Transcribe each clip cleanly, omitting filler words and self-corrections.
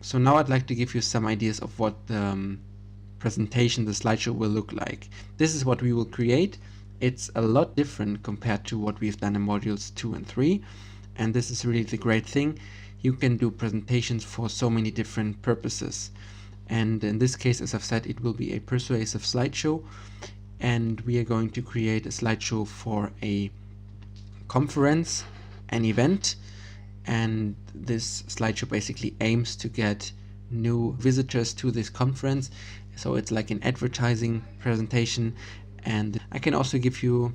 So now I'd like to give you some ideas of what the presentation, the slideshow, will look like. This is what we will create. It's a lot different compared to what we've done in modules 2 and 3, and this is really the great thing. You can do presentations for so many different purposes, and in this case, as I've said, it will be a persuasive slideshow, and we are going to create a slideshow for a conference, an event, and this slideshow basically aims to get new visitors to this conference. So it's like an advertising presentation, and I can also give you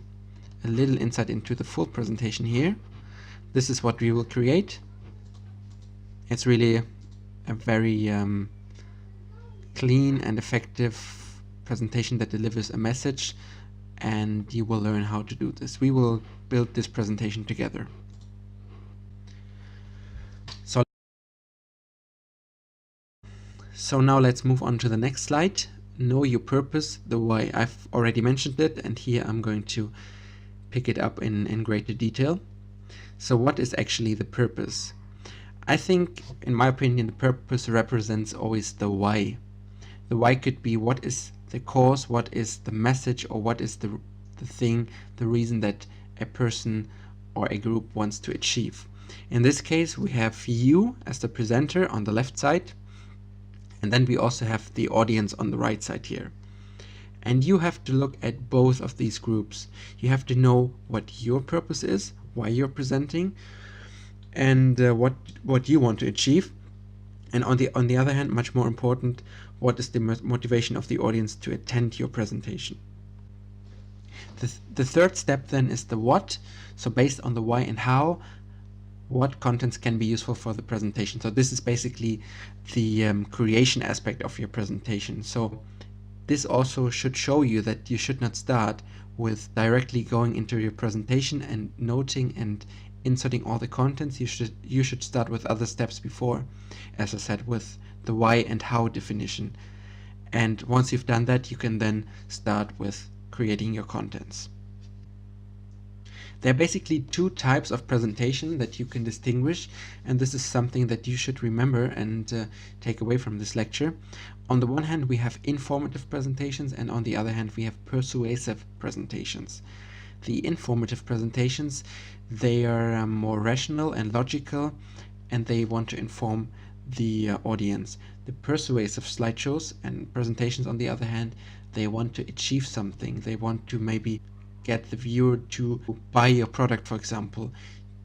a little insight into the full presentation here. This is what we will create. It's really a very clean and effective presentation that delivers a message, and you will learn how to do this. We will build this presentation together. So now let's move on to the next slide. Know your purpose, the why. I've already mentioned it, and here I'm going to pick it up in greater detail. So what is actually the purpose? I think, in my opinion, the purpose represents always the why. The why could be what is the cause, what is the message, or what is the thing, the reason that a person or a group wants to achieve. In this case, we have you as the presenter on the left side, and then we also have the audience on the right side here. And you have to look at both of these groups. You have to know what your purpose is, why you're presenting, and what you want to achieve. And on the other hand, much more important, what is the motivation of the audience to attend your presentation. The third step then is the what. So based on the why and how, what contents can be useful for the presentation. So this is basically the creation aspect of your presentation. So this also should show you that you should not start with directly going into your presentation and noting and inserting all the contents. You should start with other steps before, as I said, with the why and how definition. And once you've done that, you can then start with creating your contents. There are basically two types of presentation that you can distinguish, and this is something that you should remember and take away from this lecture. On the one hand, we have informative presentations, and on the other hand, we have persuasive presentations. The informative presentations, they are more rational and logical, and they want to inform the audience. The persuasive slideshows and presentations, on the other hand, they want to achieve something. They want to maybe get the viewer to buy your product, for example,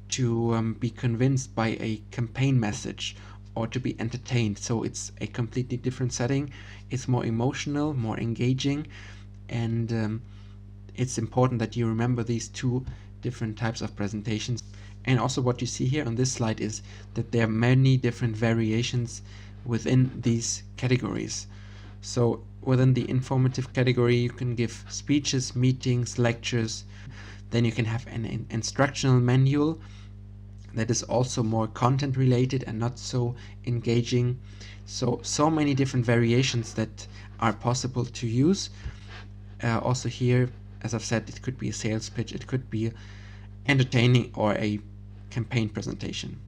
to be convinced by a campaign message, or to be entertained. So it's a completely different setting. It's more emotional, more engaging, and it's important that you remember these two different types of presentations. And also what you see here on this slide is that there are many different variations within these categories. So within the informative category, you can give speeches, meetings, lectures. Then you can have an instructional manual that is also more content related and not so engaging. So many different variations that are possible to use. Also here, as I've said, it could be a sales pitch, it could be entertaining, or a campaign presentation.